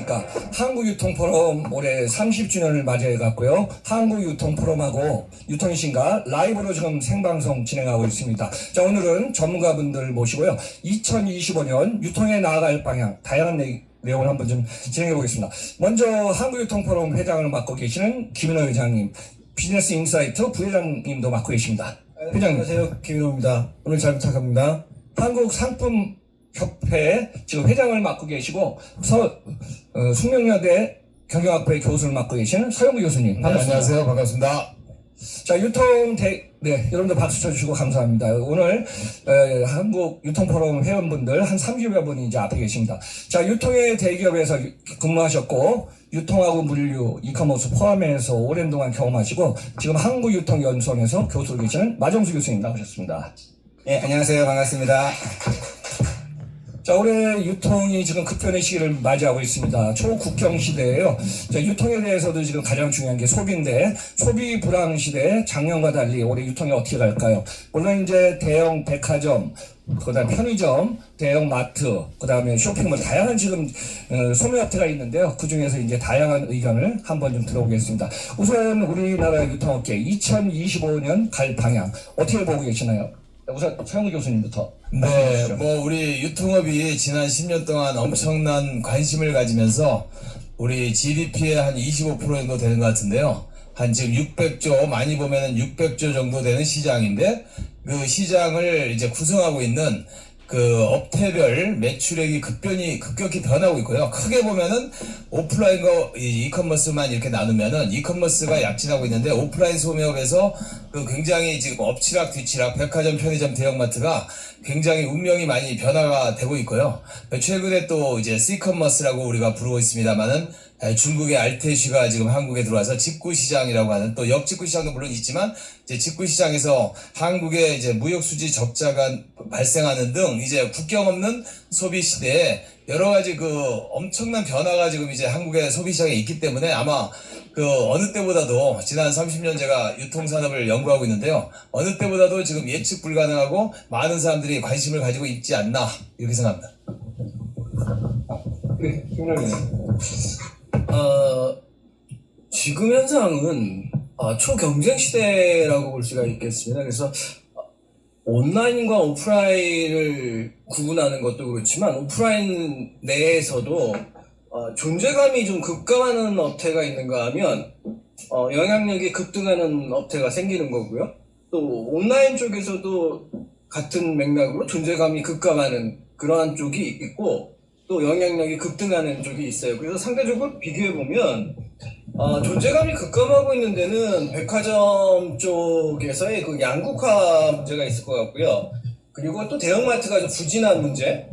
안녕하십니까. 한국유통포럼 올해 30주년을 맞이해갖고요. 한국유통포럼하고 유통신가 라이브로 지금 생방송 진행하고 있습니다. 자, 오늘은 전문가분들 모시고요. 2025년 유통에 나아갈 방향, 다양한 내용을 한번 좀 진행해 보겠습니다. 먼저 한국유통포럼 회장을 맡고 계시는 김인호 회장님, 비즈니스 인사이트 부회장님도 맡고 계십니다. 회장님. 안녕하세요. 김인호입니다. 오늘 잘 부탁합니다. 한국상품협회 지금 회장을 맡고 계시고 숙명여대 경영학부의 교수를 맡고 계시는 서영구 교수님. 반갑습니다. 네, 안녕하세요. 반갑습니다. 자, 여러분들 박수 쳐주시고 감사합니다. 오늘 한국유통포럼 회원분들 한 30여 분이 이제 앞에 계십니다. 자, 유통의 대기업에서 근무하셨고 유통하고 물류, 이커머스 포함해서 오랜 동안 경험하시고 지금 한국유통연수원에서 교수로 계시는 마정수 교수님 나오셨습니다. 네, 안녕하세요. 반갑습니다. 자, 올해 유통이 지금 급변의 시기를 맞이하고 있습니다. 초국경 시대예요. 자, 유통에 대해서도 지금 가장 중요한 게 소비인데, 소비 불황 시대 작년과 달리 올해 유통이 어떻게 갈까요? 물론 이제 대형 백화점, 그다음 편의점, 대형 마트, 그다음에 쇼핑몰 다양한 지금 소매업체가 있는데요. 그 중에서 이제 다양한 의견을 한번 좀 들어보겠습니다. 우선 우리나라 유통업계 2025년 갈 방향 어떻게 보고 계시나요? 우선 서영구 교수님부터. 네, 우리 유통업이 지난 10년 동안 엄청난 관심을 가지면서 우리 GDP의 한 25% 정도 되는 것 같은데요. 한 지금 600조, 많이 보면은 600조 정도 되는 시장인데 그 시장을 이제 구성하고 있는 그 업태별 매출액이 급격히 변하고 있고요. 크게 보면은 오프라인과 이커머스만 이렇게 나누면은 이커머스가 약진하고 있는데 오프라인 소매업에서 그 굉장히 지금 엎치락 뒤치락 백화점, 편의점, 대형마트가 굉장히 운명이 많이 변화가 되고 있고요. 최근에 또 이제 C커머스라고 우리가 부르고 있습니다만은 중국의 알테쉬가 지금 한국에 들어와서 직구시장이라고 하는 또 역직구시장도 물론 있지만 이제 직구시장에서 한국의 이제 무역수지 적자가 발생하는 등 이제 국경 없는 소비 시대에 여러 가지 그 엄청난 변화가 지금 이제 한국의 소비시장에 있기 때문에 아마 그 어느 때보다도 지난 30년 제가 유통산업을 연구하고 있는데요. 어느 때보다도 지금 예측 불가능하고 많은 사람들이 관심을 가지고 있지 않나 이렇게 생각합니다. 네, 김남희. 지금 현상은 초경쟁 시대라고 볼 수가 있겠습니다. 그래서 온라인과 오프라인을 구분하는 것도 그렇지만 오프라인 내에서도 존재감이 좀 급감하는 업태가 있는가 하면 영향력이 급등하는 업태가 생기는 거고요. 또 온라인 쪽에서도 같은 맥락으로 존재감이 급감하는 그러한 쪽이 있고 또 영향력이 급등하는 쪽이 있어요. 그래서 상대적으로 비교해보면 존재감이 급감하고 있는 데는 백화점 쪽에서의 그 양극화 문제가 있을 것 같고요. 그리고 또 대형마트가 좀 부진한 문제,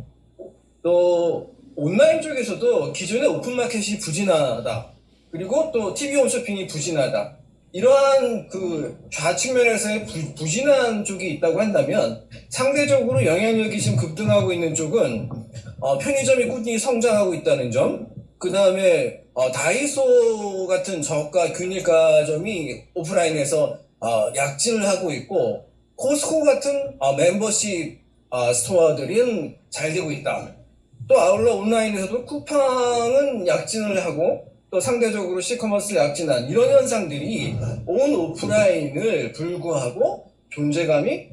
또 온라인 쪽에서도 기존의 오픈마켓이 부진하다, 그리고 또 TV 홈쇼핑이 부진하다, 이러한 그 좌측면에서의 부진한 쪽이 있다고 한다면 상대적으로 영향력이 지금 급등하고 있는 쪽은 편의점이 꾸준히 성장하고 있다는 점, 그 다음에 다이소 같은 저가 균일가점이 오프라인에서 약진을 하고 있고 코스코 같은 멤버십 스토어들은 잘 되고 있다. 또 아울러 온라인에서도 쿠팡은 약진을 하고 또 상대적으로 C커머스 약진한 이런 현상들이 온 오프라인을 불구하고 존재감이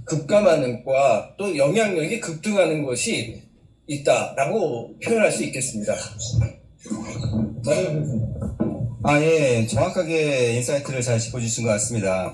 급감하는 것과 또 영향력이 급등하는 것이 있다라고 표현할 수 있겠습니다. 예, 정확하게 인사이트를 잘 짚어주신 것 같습니다.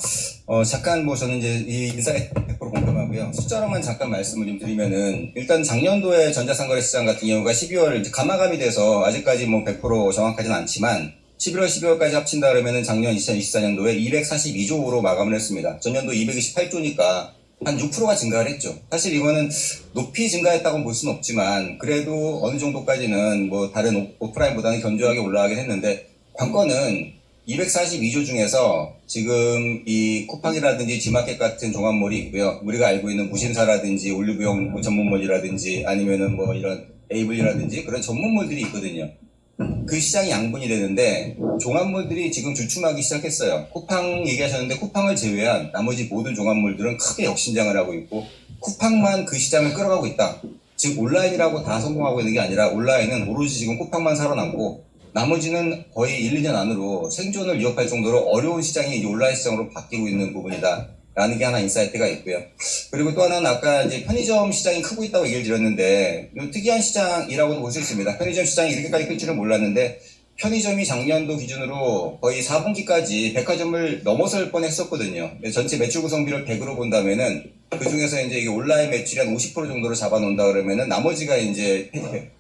잠깐 저는 이제 이 인사이트 100% 공감하고요. 숫자로만 잠깐 말씀을 좀 드리면은, 일단 작년도에 전자상거래 시장 같은 경우가 12월 이제 가마감이 돼서 아직까지 100% 정확하진 않지만, 11월, 12월까지 합친다 그러면은 작년 2024년도에 242조로 마감을 했습니다. 전년도 228조니까 한 6%가 증가를 했죠. 사실 이거는 높이 증가했다고는 볼 수는 없지만, 그래도 어느 정도까지는 다른 오프라인보다는 견조하게 올라가긴 했는데, 관건은 242조 중에서 지금 이 쿠팡이라든지 지마켓 같은 종합몰이 있고요. 우리가 알고 있는 무신사라든지 올리브영 전문몰이라든지 아니면은 이런 에이블리라든지 그런 전문몰들이 있거든요. 그 시장이 양분이 되는데 종합몰들이 지금 주춤하기 시작했어요. 쿠팡 얘기하셨는데 쿠팡을 제외한 나머지 모든 종합몰들은 크게 역신장을 하고 있고 쿠팡만 그 시장을 끌어가고 있다. 즉 온라인이라고 다 성공하고 있는 게 아니라 온라인은 오로지 지금 쿠팡만 살아남고 나머지는 거의 1, 2년 안으로 생존을 위협할 정도로 어려운 시장이 이 온라인 시장으로 바뀌고 있는 부분이다. 라는 게 하나 인사이트가 있고요. 그리고 또 하나는 아까 이제 편의점 시장이 크고 있다고 얘기를 드렸는데, 특이한 시장이라고도 볼 수 있습니다. 편의점 시장이 이렇게까지 클 줄은 몰랐는데, 편의점이 작년도 기준으로 거의 4분기까지 백화점을 넘어설 뻔 했었거든요. 전체 매출 구성비를 100으로 본다면은, 그 중에서 이제 이게 온라인 매출이 한 50% 정도로 잡아놓는다 그러면은, 나머지가 이제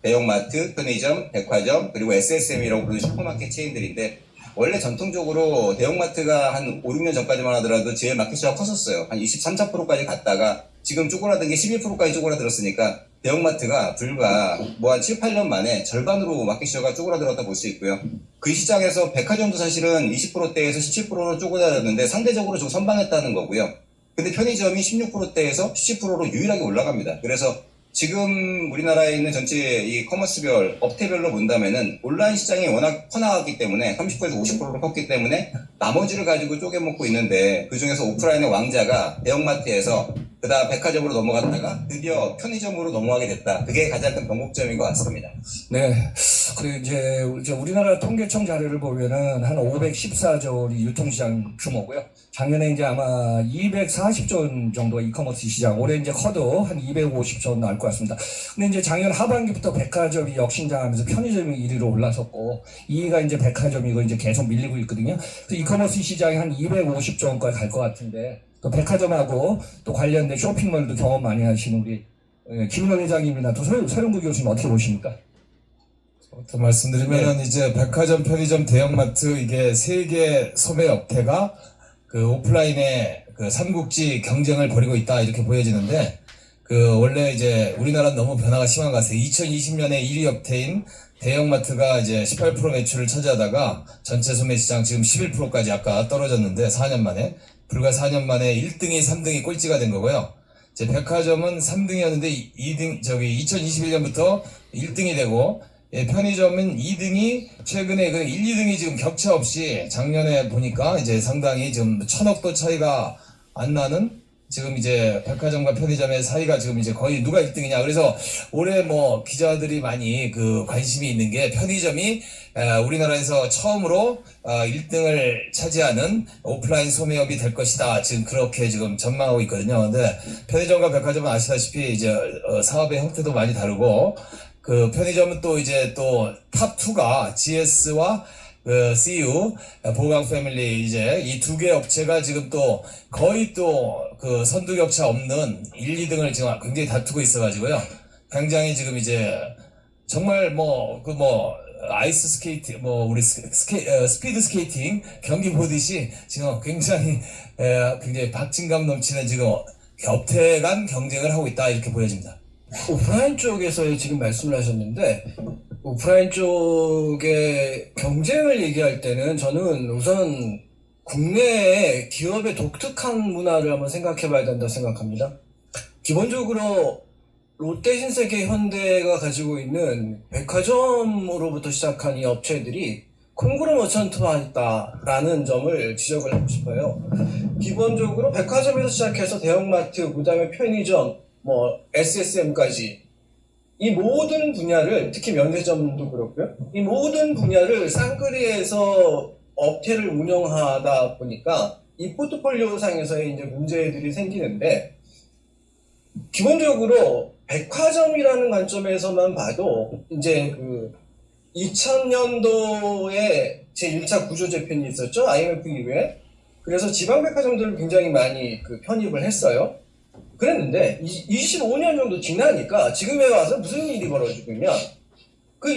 대형마트, 편의점, 백화점, 그리고 SSM이라고 부르는 슈퍼마켓 체인들인데, 원래 전통적으로 대형마트가 한 5, 6년 전까지만 하더라도 제일 마켓시가 컸었어요. 한 23, 4%까지 갔다가 지금 쪼그라든 게 11%까지 쪼그라들었으니까 대형마트가 불과 뭐 한 7, 8년 만에 절반으로 마켓시가 쪼그라들었다 볼 수 있고요. 그 시장에서 백화점도 사실은 20%대에서 17%로 쪼그라들었는데 상대적으로 좀 선방했다는 거고요. 근데 편의점이 16%대에서 17%로 유일하게 올라갑니다. 그래서 지금 우리나라에 있는 전체 이 커머스별, 업태별로 본다면은 온라인 시장이 워낙 커나갔기 때문에 30%에서 50%로 컸기 때문에 나머지를 가지고 쪼개먹고 있는데 그 중에서 오프라인의 왕자가 대형마트에서 그다음 백화점으로 넘어갔다가 드디어 편의점으로 넘어가게 됐다. 그게 가장 큰 변곡점인 것 같습니다. 네. 그리고 이제 우리나라 통계청 자료를 보면은 한 514조 원이 유통시장 규모고요. 작년에 이제 아마 240조 원 정도 이커머스 시장, 올해 이제 커도 한 250조 원 나올 것 같습니다. 근데 이제 작년 하반기부터 백화점이 역신장하면서 편의점이 1위로 올라섰고 2위가 이제 백화점이고 이제 계속 밀리고 있거든요. 그래서 이커머스 시장이 한 250조 원까지 갈 것 같은데 또 백화점하고 또 관련된 쇼핑몰도 경험 많이 하시는 우리 김은영 회장님이나 또 서영구 교수님 어떻게 보십니까? 더 말씀드리면 이제 백화점, 편의점, 대형마트 이게 세 개 소매 업태가 그 오프라인의 그 삼국지 경쟁을 벌이고 있다 이렇게 보여지는데 그 원래 이제 우리나라는 너무 변화가 심한 것 같아요. 2020년에 1위 업태인 대형마트가 이제 18% 매출을 차지하다가 전체 소매 시장 지금 11%까지 아까 떨어졌는데 4년 만에 불과 4년 만에 1등이 3등이 꼴찌가 된 거고요. 이제 백화점은 3등이었는데 2등 2021년부터 1등이 되고 편의점은 2등이 최근에 그 1, 2등이 지금 격차 없이 작년에 보니까 이제 상당히 좀 1,000억도 차이가 안 나는 지금 이제 백화점과 편의점의 사이가 지금 이제 거의 누가 1등이냐. 그래서 올해 뭐 기자들이 많이 그 관심이 있는 게 편의점이 우리나라에서 처음으로 1등을 차지하는 오프라인 소매업이 될 것이다. 지금 그렇게 지금 전망하고 있거든요. 근데 편의점과 백화점은 아시다시피 이제 사업의 형태도 많이 다르고 그 편의점은 또 이제 또 탑2가 GS와 그 CU, 보강 패밀리 이제 이 두 개 업체가 지금 또 거의 또 그 선두격차 없는 1, 2등을 지금 굉장히 다투고 있어가지고요. 굉장히 지금 이제 정말 아이스 스케이트, 우리 스피드 스케이팅 경기 보듯이 지금 굉장히 박진감 넘치는 지금 업태 간 경쟁을 하고 있다 이렇게 보여집니다. 오프라인 쪽에서 지금 말씀을 하셨는데 오프라인 쪽의 경쟁을 얘기할 때는 저는 우선 국내의 기업의 독특한 문화를 한번 생각해 봐야 된다고 생각합니다. 기본적으로 롯데, 신세계, 현대가 가지고 있는 백화점으로부터 시작한 이 업체들이 콩그레 머천트화했다라는 점을 지적을 하고 싶어요. 기본적으로 백화점에서 시작해서 대형마트, 그 다음에 편의점, SSM까지 이 모든 분야를, 특히 면세점도 그렇고요. 이 모든 분야를 쌍끌이에서 업체를 운영하다 보니까 이 포트폴리오 상에서의 이제 문제들이 생기는데, 기본적으로 백화점이라는 관점에서만 봐도 이제 그 2000년도에 제1차 구조재편이 있었죠. IMF 이후에. 그래서 지방백화점들을 굉장히 많이 그 편입을 했어요. 그랬는데 25년 정도 지나니까 지금에 와서 무슨 일이 벌어지고 있냐, 그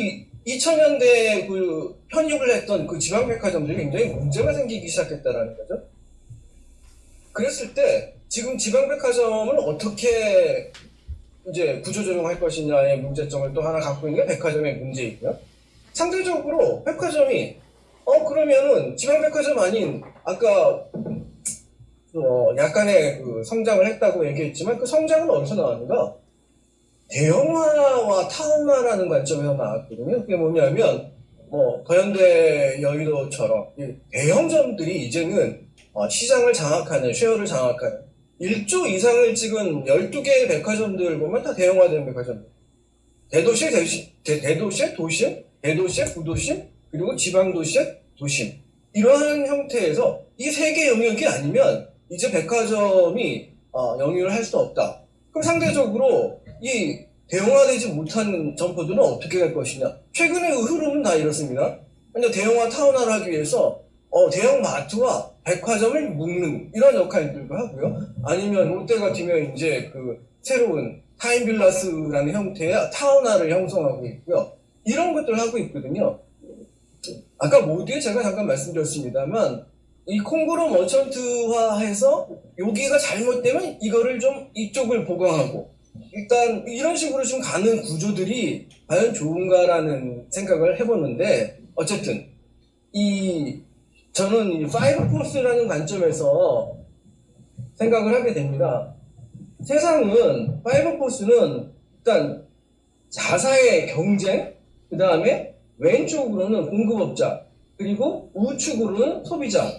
2000년대에 그 편입을 했던 그 지방백화점들이 굉장히 문제가 생기기 시작했다라는 거죠. 그랬을 때 지금 지방백화점을 어떻게 이제 구조조정할 것이냐의 문제점을 또 하나 갖고 있는 게 백화점의 문제이고요. 상대적으로 백화점이 그러면은 지방백화점 아닌 아까 약간의 그 성장을 했다고 얘기했지만 그 성장은 어디서 나왔는가? 대형화와 타운화라는 관점에서 나왔거든요. 그게 뭐냐면 더현대 여의도처럼 대형점들이 이제는 시장을 장악하는, 쉐어를 장악하는 1조 이상을 찍은 12개의 백화점들 보면 다 대형화된 백화점들. 대도시, 도심, 대도시, 구도심, 그리고 지방도시, 도심. 이러한 형태에서 이 세 개 영역이 아니면 이제 백화점이 영위를 할 수 없다. 그럼 상대적으로 이 대형화되지 못한 점포들은 어떻게 갈 것이냐? 최근의 흐름은 다 이렇습니다. 먼저 대형화 타운화를 하기 위해서 대형 마트와 백화점을 묶는 이런 역할들도 하고요. 아니면 롯데 같으면 이제 그 새로운 타임빌라스라는 형태의 타운화를 형성하고 있고요. 이런 것들을 하고 있거든요. 아까 모두에 제가 잠깐 말씀드렸습니다만 이 콩그로 머천트화해서 여기가 잘못되면 이거를 좀 이쪽을 보강하고 일단 이런 식으로 좀 가는 구조들이 과연 좋은가라는 생각을 해보는데 어쨌든 저는 이 파이브 포스라는 관점에서 생각을 하게 됩니다. 세상은 파이브 포스는 일단 자사의 경쟁, 그 다음에 왼쪽으로는 공급업자, 그리고 우측으로는 소비자,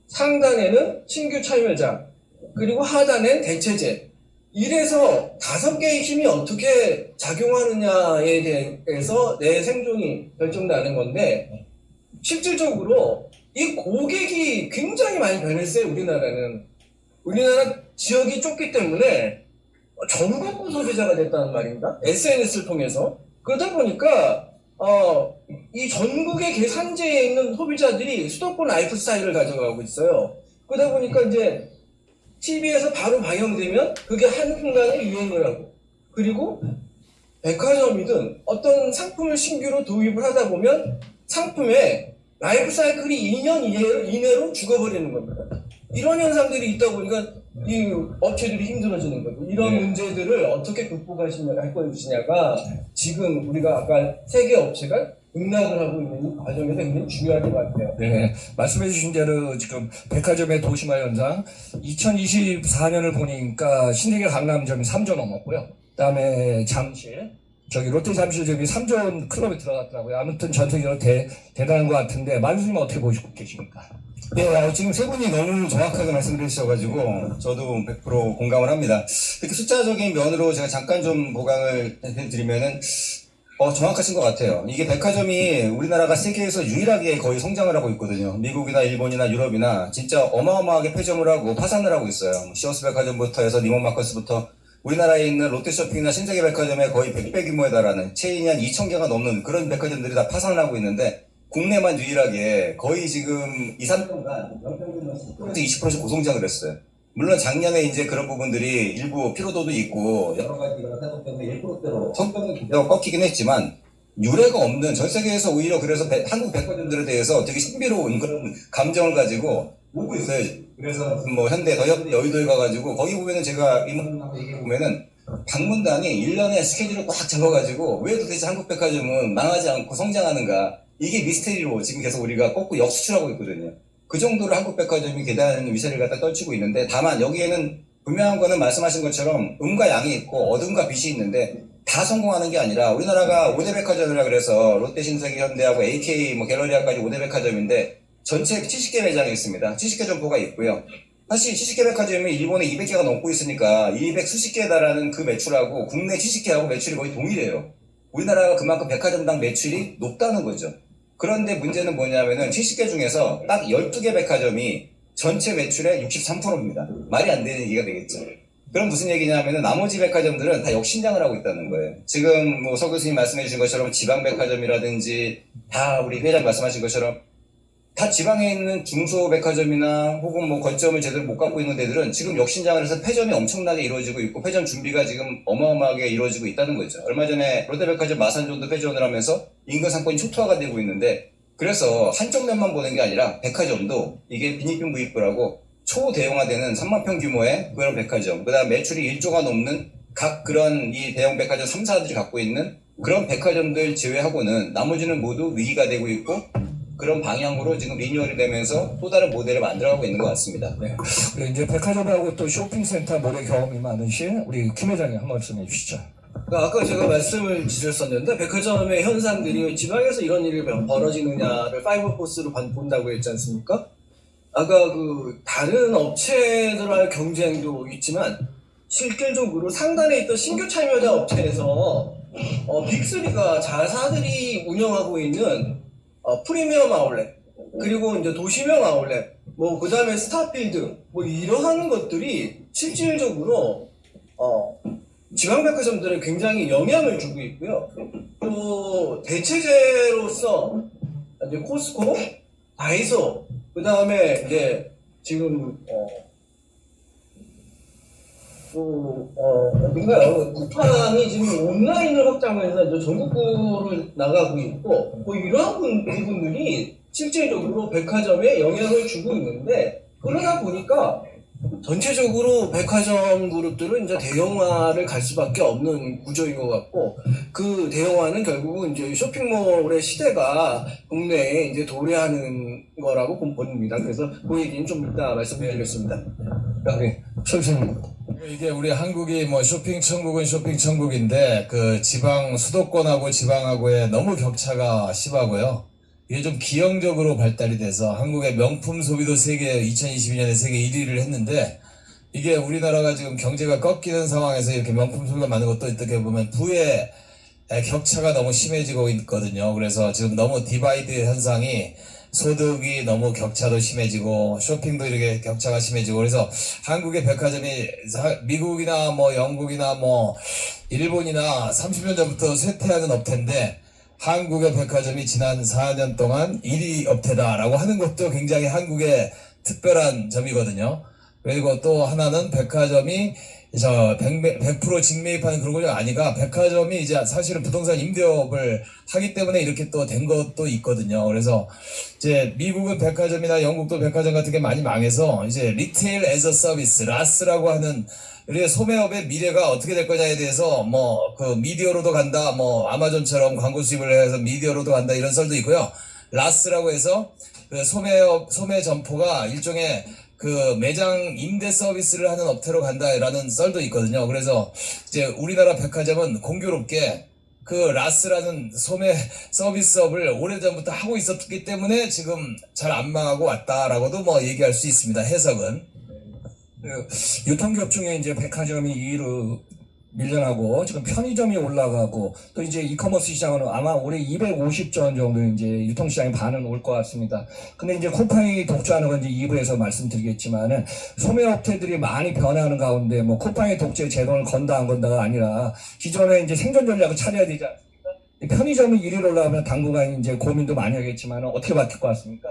상단에는 신규 참여자, 그리고 하단엔 대체제. 이래서 5개의 힘이 어떻게 작용하느냐에 대해서 내 생존이 결정나는 건데 실질적으로 이 고객이 굉장히 많이 변했어요. 우리나라 지역이 좁기 때문에 전국구 소비자가 됐다는 말입니다. SNS를 통해서. 그러다 보니까 이 전국의 계산지에 있는 소비자들이 수도권 라이프 스타일을 가져가고 있어요. 그러다 보니까 이제 TV에서 바로 방영되면 그게 한순간에 유행을 하고, 그리고 백화점이든 어떤 상품을 신규로 도입을 하다 보면 상품의 라이프 사이클이 2년 이내로 죽어버리는 겁니다. 이런 현상들이 있다 보니까 이 업체들이 힘들어지는 거죠. 이런 문제들을 어떻게 극복할 것이냐가 지금 우리가 아까 세 개 업체가 등락을 하고 있는 이 과정에서 굉장히 중요할 것 같아요. 네, 말씀해주신 대로 지금 백화점의 도심화 현상 2024년을 보니까 신세계 강남점이 3조 넘었고요. 그다음에 잠실, 롯데 잠실점이 3조 클럽에 들어갔더라고요. 아무튼 전통적으로 대단한 것 같은데 만수님 어떻게 보시고 계십니까? 네, 지금 세 분이 너무 정확하게 말씀해 주셔가지고 저도 100% 공감을 합니다. 이렇게 숫자적인 면으로 제가 잠깐 좀 보강을 해드리면은 정확하신 것 같아요. 이게 백화점이 우리나라가 세계에서 유일하게 거의 성장을 하고 있거든요. 미국이나 일본이나 유럽이나 진짜 어마어마하게 폐점을 하고 파산을 하고 있어요. 시어스 백화점부터 해서 니몬 마커스부터 우리나라에 있는 롯데쇼핑이나 신세계 백화점에 거의 100배 규모에 달하는 체인이 한 2,000개가 넘는 그런 백화점들이 다 파산을 하고 있는데 국내만 유일하게 거의 지금 2, 3년간 연평균 10%에서 20%씩 고성장을 했어요. 물론 작년에 이제 그런 부분들이 일부 피로도도 있고 여러 가지가 태도 때문에 1%대로 성장의 기대가 꺾이긴 했지만 유례가 없는 전 세계에서 오히려 그래서 한국 백화점들에 대해서 되게 신비로운 그런 감정을 가지고 오고 있어요. 그래서 뭐 현대 여의도에 가가지고 거기 보면은 제가 이모님하고 얘기해 보면은 방문단이 1년에 스케줄을 꽉 잡아가지고 왜 도대체 한국 백화점은 망하지 않고 성장하는가, 이게 미스테리로 지금 계속 우리가 꺾고 역수출하고 있거든요. 그 정도로 한국 백화점이 계단 위세를 갖다 떨치고 있는데, 다만 여기에는 분명한 거는 말씀하신 것처럼 음과 양이 있고 어둠과 빛이 있는데 다 성공하는 게 아니라 우리나라가 5대 백화점이라 그래서 롯데, 신세계, 현대하고 AK, 갤러리아까지 5대 백화점인데 전체 70개 매장이 있습니다. 70개 점포가 있고요. 사실 70개 백화점이 일본에 200개가 넘고 있으니까 200 수십 개에 달하는 그 매출하고 국내 70개하고 매출이 거의 동일해요. 우리나라가 그만큼 백화점당 매출이 높다는 거죠. 그런데 문제는 뭐냐면은 70개 중에서 딱 12개 백화점이 전체 매출의 63%입니다. 말이 안 되는 얘기가 되겠죠. 그럼 무슨 얘기냐면은 나머지 백화점들은 다 역신장을 하고 있다는 거예요. 지금 뭐 서 교수님 말씀해 주신 것처럼 지방 백화점이라든지 다 우리 회장 말씀하신 것처럼 다 지방에 있는 중소백화점이나 혹은 뭐 거점을 제대로 못 갖고 있는 데들은 지금 역신장을 해서 폐점이 엄청나게 이루어지고 있고 폐점 준비가 지금 어마어마하게 이루어지고 있다는 거죠. 얼마 전에 롯데백화점 마산존도 폐점을 하면서 인근 상권이 초토화가 되고 있는데, 그래서 한쪽 면만 보는 게 아니라 백화점도 이게 빈익빈 부익부라고 초대형화되는 3만 평 규모의 그런 백화점, 그 다음 매출이 1조가 넘는 각 그런 이 대형 백화점 3사들이 갖고 있는 그런 백화점들 제외하고는 나머지는 모두 위기가 되고 있고 그런 방향으로 지금 리뉴얼이 되면서 또 다른 모델을 만들어가고 있는 것 같습니다. 네. 그리고 이제 백화점하고 또 쇼핑센터 모래 경험이 많으신 우리 김 회장님 한 말씀 해주시죠. 아까 제가 말씀을 드렸었는데 백화점의 현상들이 지방에서 이런 일이 벌어지느냐를 파이브 포스로 본다고 했지 않습니까? 아까 그 다른 업체들과의 경쟁도 있지만 실질적으로 상단에 있던 신규 참여자 업체에서 빅3가 자사들이 운영하고 있는 프리미엄 아울렛, 그리고 이제 도시명 아울렛, 뭐 그 다음에 스타필드, 뭐 이러한 것들이 실질적으로 지방백화점들에 굉장히 영향을 주고 있고요. 또 대체제로서 이제 코스코, 다이소, 그 다음에 이제 지금 어딘가요? 쿠팡이 지금 온라인을 확장해서 이제 전국구를 나가고 있고, 뭐 이러한 부분들이 실질적으로 백화점에 영향을 주고 있는데, 그러다 보니까 전체적으로 백화점 그룹들은 이제 대형화를 갈 수밖에 없는 구조인 것 같고, 그 대형화는 결국은 이제 쇼핑몰의 시대가 국내에 이제 도래하는 거라고 봅니다. 그래서 그 얘기는 좀 이따 말씀드리겠습니다. 여기 설수님. 이게 우리 한국이 뭐 쇼핑 천국은 쇼핑 천국인데 그 지방 수도권하고 지방하고의 너무 격차가 심하고요. 이게 좀 기형적으로 발달이 돼서 한국의 명품 소비도 2022년에 세계 1위를 했는데, 이게 우리나라가 지금 경제가 꺾이는 상황에서 이렇게 명품 소비가 많은 것도 어떻게 보면 부의 격차가 너무 심해지고 있거든요. 그래서 지금 너무 디바이드 현상이, 소득이 너무 격차도 심해지고 쇼핑도 이렇게 격차가 심해지고, 그래서 한국의 백화점이 미국이나 뭐 영국이나 뭐 일본이나 30년 전부터 쇠퇴하는 업태인데, 한국의 백화점이 지난 4년 동안 1위 업태다라고 하는 것도 굉장히 한국의 특별한 점이거든요. 그리고 또 하나는 백화점이 100% 직매입하는 그런 거 아니가, 백화점이 이제 사실은 부동산 임대업을 하기 때문에 이렇게 또 된 것도 있거든요. 그래서 이제 미국은 백화점이나 영국도 백화점 같은 게 많이 망해서 이제 리테일 에서 서비스, 라스라고 하는, 우리의 소매업의 미래가 어떻게 될 거냐에 대해서 뭐 그 미디어로도 간다, 뭐 아마존처럼 광고 수입을 해서 미디어로도 간다, 이런 썰도 있고요. 라스라고 해서 그 소매 점포가 일종의 그 매장 임대 서비스를 하는 업태로 간다라는 썰도 있거든요. 그래서 이제 우리나라 백화점은 공교롭게 그 라스라는 소매 서비스업을 오래전부터 하고 있었기 때문에 지금 잘 안 망하고 왔다라고도 뭐 얘기할 수 있습니다. 해석은. 유통기업 중에 이제 백화점이 2위로 밀려나고, 지금 편의점이 올라가고, 또 이제 이커머스 시장은 아마 올해 250전 정도 이제 유통시장의 반은 올 것 같습니다. 근데 이제 쿠팡이 독주하는 건 이제 2부에서 말씀드리겠지만은, 소매업체들이 많이 변하는 가운데 뭐 쿠팡의 독재 제동을 건다 안 건다가 아니라 기존에 이제 생존 전략을 차려야 되지 않습니까? 편의점이 1위로 올라가면 당분간 이제 고민도 많이 하겠지만 어떻게 바뀔 것 같습니까?